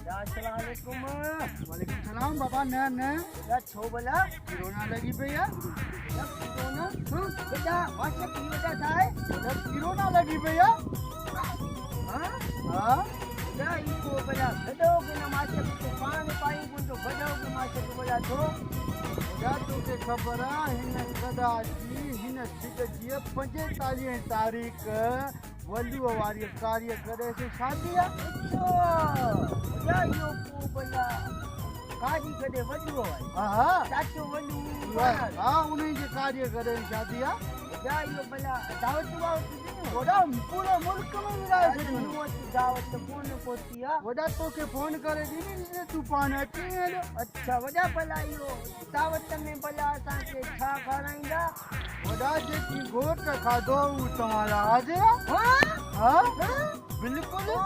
अस्सलामुअलैकुम। वालेकुम सलाम बाबा। न या छो बोला किरोना लगी पे या जब किरोना बेटा वाशे की वजह था है जब किरोना लगी पे या हां हाँ या इको बोला गडो के न माशे को पानी पाई गुंडो गडो के माशे को बोला तो जा तोखे ख़बर आहे हिन सदा जी हिन सिक जी 45 तारीख़ वलूअ वारी कार्य करे से शादी आहे। अच्छा या यो को बोला काजी कदे वडो है हा चाचो वडू हाँ उन्हीं जे कार्य करे शादी आहे। या यो बोला दावत वावत वॾा पूरे मुल्क में विराए छॾियो। दावत कोन पहुंची है। वॾा तोखे फोन करे ॾींदी तूं पाण अची वेंदो। अच्छा वॾा भला इहो दावत में भला असांखे छा खाराईंदा? वॾा जेकी घोट खाधो उहो तव्हां लाइ हाज़िर आहे। हाँ हाँ बिल्कुलु।